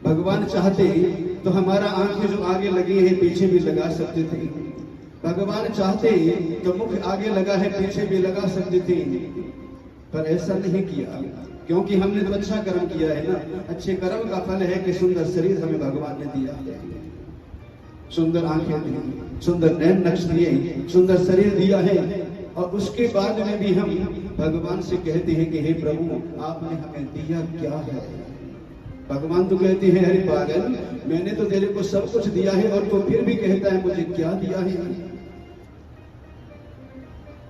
भगवान चाहते तो हमारा आंखें जो आगे लगी है पीछे भी लगा सकते थे। भगवान चाहते तो मुख आगे लगा है पीछे भी लगा सकते थे, पर ऐसा नहीं किया, क्योंकि हमने तो अच्छा कर्म किया है ना। अच्छे कर्म का फल है कि सुंदर शरीर हमें भगवान ने दिया है, सुंदर आंखें दी, सुंदर नैन नक्श दिए, सुंदर शरीर दिया है। और उसके बाद में भी हम भगवान से कहते हैं कि हे प्रभु आपने हमें दिया क्या है। भगवान तो कहते हैं अरे पागल, मैंने तो तेरे को सब कुछ दिया है और तो फिर भी कहता है मुझे क्या दिया है।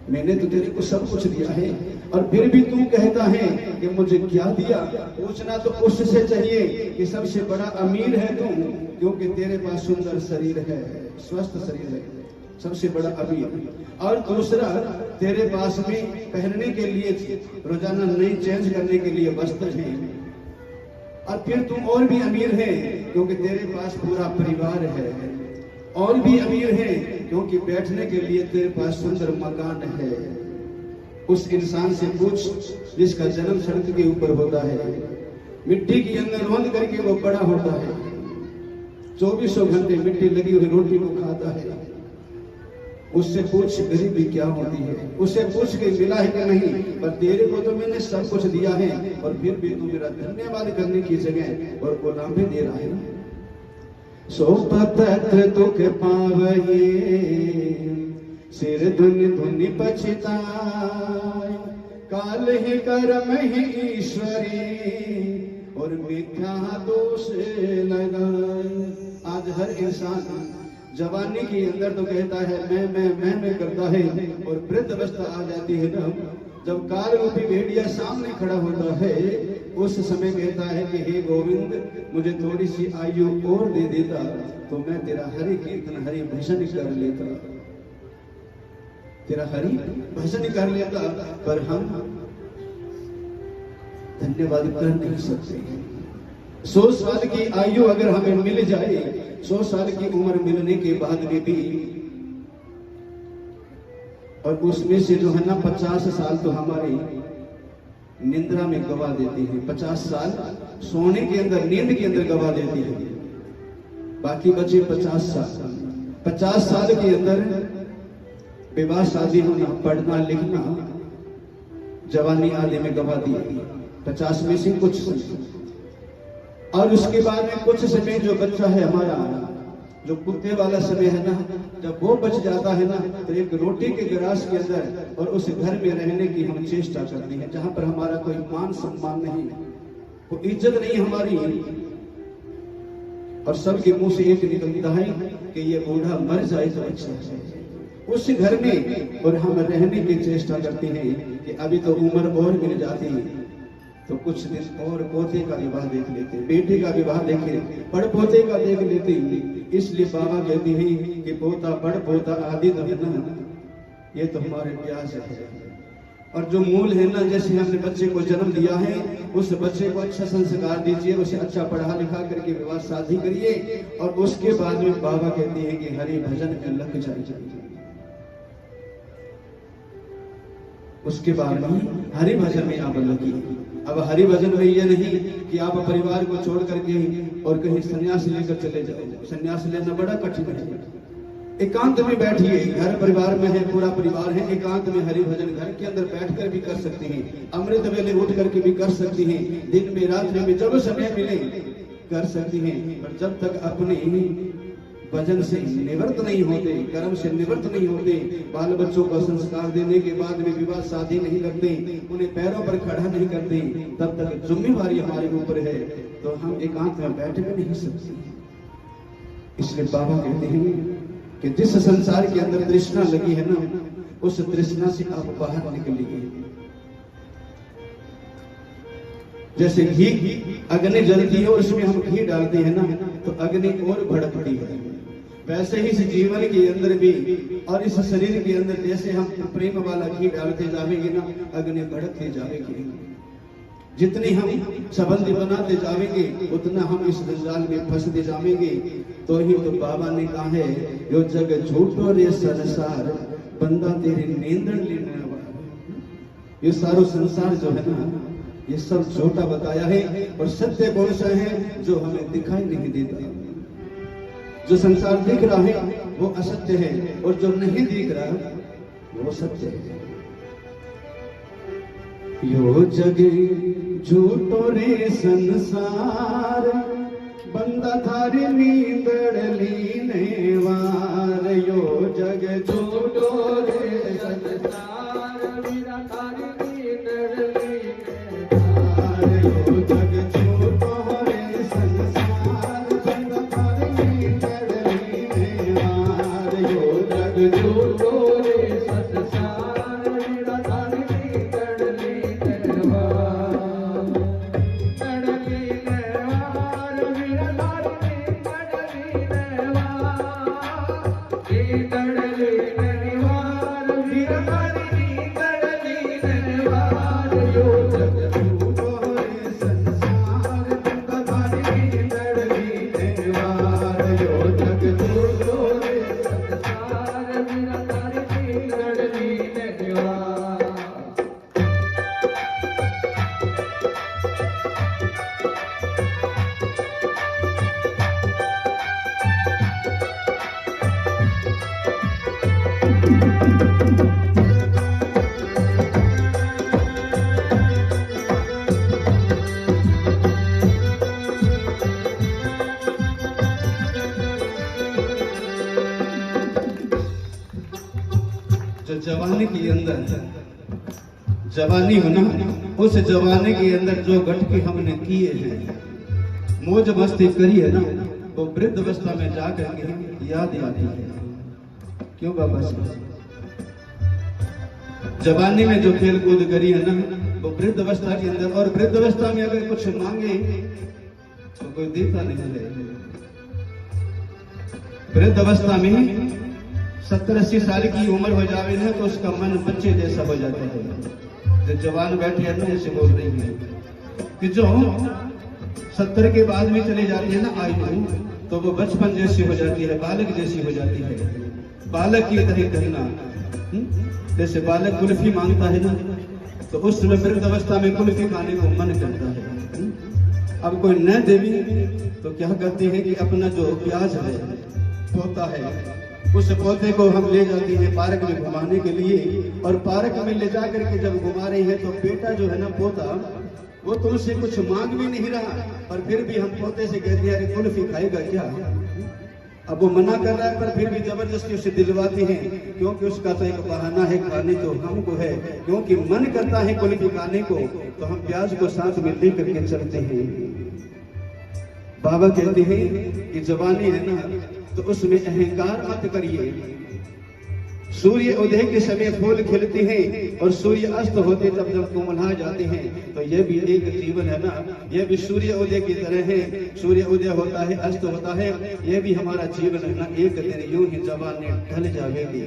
मैंने तो तेरे को सब कुछ दिया है और फिर भी तू कहता है कि मुझे क्या दिया। पूछना तो उससे चाहिए कि सबसे बड़ा अमीर है तू, क्योंकि तेरे पास सुंदर शरीर है, स्वस्थ शरीर है, सबसे बड़ा अमीर। और दूसरा, तेरे पास में पहनने के लिए रोजाना नई चेंज करने के लिए वस्त्र है। और फिर तू और भी अमीर है क्योंकि तेरे पास पूरा परिवार है। और भी अमीर है क्योंकि बैठने के लिए तेरे पास सुंदर मकान है। उस इंसान से पूछ जिसका जन्म सड़क के ऊपर होता है, मिट्टी के अंदर रोंद करके वो बड़ा होता है, 24 घंटे मिट्टी लगी हुई रोटी को खाता है। उससे पूछ गरीबी क्या होती है, उससे पूछ के मिला है कि नहीं। पर तेरे को तो मैंने सब कुछ दिया है और फिर भी तू मेरा धन्यवाद करने की जगह और गुलामी दे रहा है ना। सो पत्र दुख पावये सिर धुनि धुनि पछताए, काल ही कर्म ही ईश्वरी और मिथ्या दोष लगाए। आज हर इंसान जवानी के अंदर तो कहता है मैं करता है, और वृद्ध अवस्था आ जाती है ना, जब काल रूपी भेड़िया सामने खड़ा होता है, उस समय कहता है कि हे गोविंद मुझे थोड़ी सी आयु और दे देता तो मैं तेरा हरि कीर्तन हरि भजन कर लेता, तेरा हरि भजन कर लेता। पर हम धन्यवाद कर नहीं सकते। 100 साल की आयु अगर हमें मिल जाए, 100 साल की उम्र मिलने के बाद में भी, और उसमें से जो है ना 50 साल तो हमारी निंद्रा में गवा देती है, 50 साल सोने के अंदर नींद के अंदर गवा देती है, बाकी बचे 50 साल। 50 साल के अंदर विवाह शादी होना, पढ़ना लिखना, जवानी आदि में गवा दी, 50 में से कुछ। और उसके बाद में कुछ समय जो बच्चा है हमारा, जो कुत्ते वाला समय है ना, जब वो बच जाता है ना, तो एक रोटी के गिलास के अंदर और उस घर में रहने की हम चेष्टा करते हैं, जहां पर हमारा कोई मान सम्मान नहीं, कोई इज्जत नहीं हमारी, और सबके मुंह से एक निकलता है कि ये बूढ़ा मर जाए तो अच्छा है। उस घर में और हम रहने की चेष्टा करते हैं कि अभी तो उम्र और मिल जाती, तो कुछ दिन और पोते का विवाह देख लेते, बेटे का विवाह देखे, बड़ पोते का देख लेते। इसलिए बाबा कहती है कि पोता बड़ पोता आदि तो है ना, ये तो हमारे प्यास है। और जो मूल है ना, जैसे हमने बच्चे को जन्म दिया है, उस बच्चे को अच्छा संस्कार दीजिए, उसे अच्छा पढ़ा लिखा करके विवाह शादी करिए, और उसके बाद में बाबा कहती है कि हरि भजन में लग जाइए। उसके बाद में हरि भजन में आप लगिए। अब हरि भजन में ये नहीं कि आप परिवार को छोड़ करके और कहीं संन्यास लेकर चले जाओ। संन्यास लेना बड़ा कठिन है। एकांत में बैठिए, घर परिवार में है, पूरा परिवार है, एकांत में हरि भजन घर के अंदर बैठकर भी कर सकते हैं, अमृत वेले उठ करके भी कर सकती हैं, दिन में रात्रि में जब समय मिले कर सकती हैं। पर जब तक अपने भजन से निवृत्त नहीं होते, कर्म से निवृत्त नहीं होते, बाल बच्चों को संस्कार देने के बाद में विवाह शादी नहीं करते, उन्हें पैरों पर खड़ा नहीं करते, तब तक जिम्मेवारी हमारे ऊपर है, तो हम एकांत में बैठ भी नहीं सकते। इसलिए बाबा कहते हैं कि जिस संसार के अंदर तृष्णा लगी है ना, उस तृष्णा से आप बाहर निकलिए। जैसे घी अग्नि जलती है और उसमें हम घी डालते हैं ना, तो अग्नि और भड़कती है। वैसे ही इस जीवन के अंदर भी और इस शरीर के अंदर जैसे हम प्रेम वाला घी डालते जाएंगे ना, अग्नि भड़कते जाएंगे। जितनी हम संबंध बनाते जाएंगे उतना हम इस जंजाल में फंसते जाएंगे। तो ही तो बाबा ने कहा है, यो जग झूठो रे संसार बंदा तेरी नींदन लेने वाला। ये सारो संसार जो है ना, ये सब झूठा बताया है। और सत्य कौन सा है? जो हमें दिखाई नहीं देता। जो संसार दिख रहा है वो असत्य है, और जो नहीं दिख रहा वो सत्य है। यो जगे झूठो रे संसार, बंदा थारी नींदड़ लीने वार। यो जग झूठो रे संसार, वीरा थारी नींदड़ लीने वार। यो जग झूठो रे संसार, बंदा थारी नींदड़ लीने वार। यो जग झूठो रे संसार, वीरा थारी नींदड़ लीने वार। जवानी के अंदर जवानी होना, उस जवानी के अंदर जो घटके हमने किए हैं, मौज मस्ती करी है ना, वो वृद्ध अवस्था में जाकर के याद आती है। क्यों बाबा जी? जवानी में जो खेल कूद करी है ना, वो वृद्ध अवस्था के अंदर, और वृद्ध अवस्था में अगर कुछ मांगे तो कोई देता नहीं है। वृद्ध अवस्था में 70-80 साल की उम्र हो जावे ना, तो उसका मन बच्चे जैसा हो जाता है। जो जवान बैठे हैं ना, ऐसे बोल रही है कि जो 70 के बाद में चले जाती है ना आयु, तो वो बचपन जैसी हो जाती है, बालक जैसी हो जाती है। बालक की तरह कहना, जैसे बालक कुल्फी मांगता है ना, तो उस समय वृद्ध अवस्था में कुल्फी खाने को मन करता है। अब कोई न देवी तो क्या करते हैं कि अपना जो प्याज है, पोता है, उस पौधे को हम ले जाते हैं पार्क में घुमाने के लिए। और पार्क में ले जा करके जब घुमा रहे हैं, तो बेटा जो है ना पोता, वो तो उससे कुछ मांग भी नहीं रहा, और फिर भी हम पोते से कहते हैं अरे कुल्फी खाएगा क्या? अब वो मना कर रहा है, पर फिर भी जबरदस्ती उसे दिलवाते हैं, क्योंकि उसका तो एक बहाना है, खाने तो हमको है। क्योंकि मन करता है कुल्फी खाने को, तो हम प्याज को साथ में ले करके चलते हैं। बाबा कहते हैं कि जवानी है ना, तो उसमें अहंकार मत करिए। सूर्य उदय के समय फूल खिलते हैं, और सूर्य अस्त होते तब जब कोमला जाते हैं। तो यह भी एक जीवन है ना, यह भी सूर्य उदय की तरह है। सूर्य उदय होता है, अस्त होता है, यह भी हमारा जीवन है ना। एक दिन यूं ही जवानी ढल जाएगी।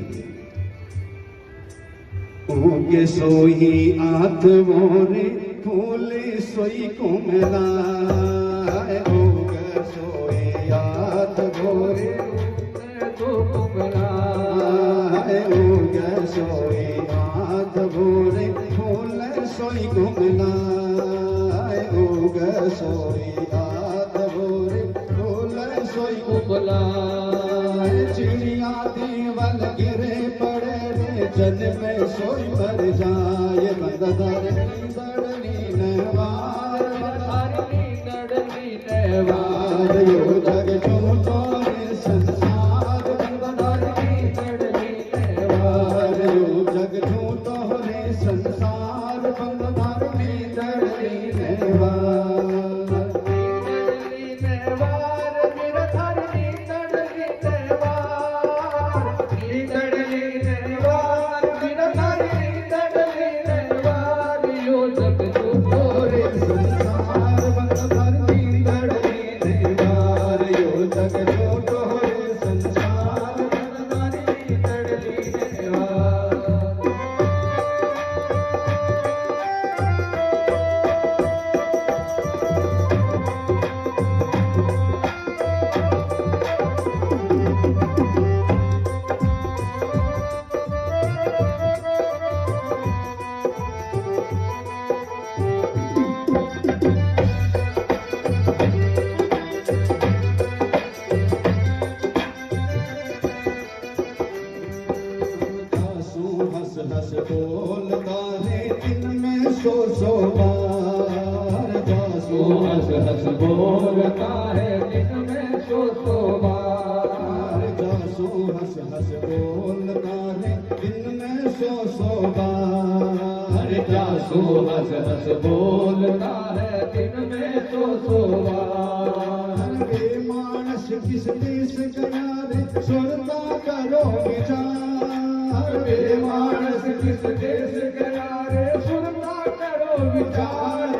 उगे सोई आठ मोरे फूल सोई कोमला, उगे सोई आठ मोरे उगे सोई आठ मोरे फूल सोई कोमला, उगे सोई आठ मोरे फूल सोई कोमला। चिड़िया देवल गिरे पड़े रे, जन में सोई मर जाए। बंदर नींदड़ नीनवार, बंदर नींदड़ नीनवार। यो जग झूठो रे संसार, बंदर नींदड़ नीनवार। यो जग झूठो रे संसार, बंदर नींदड़ नीनवार। बोलता है दिन में सौ बार। जासू हंस हंस बोलता है दिन में सौ बार। जासू हंस हंस बोलता है दिन में सौ बार। मानस किस देश गया रे सुनता करो विचार। मानस किस देश गया रे सुनता करो विचार।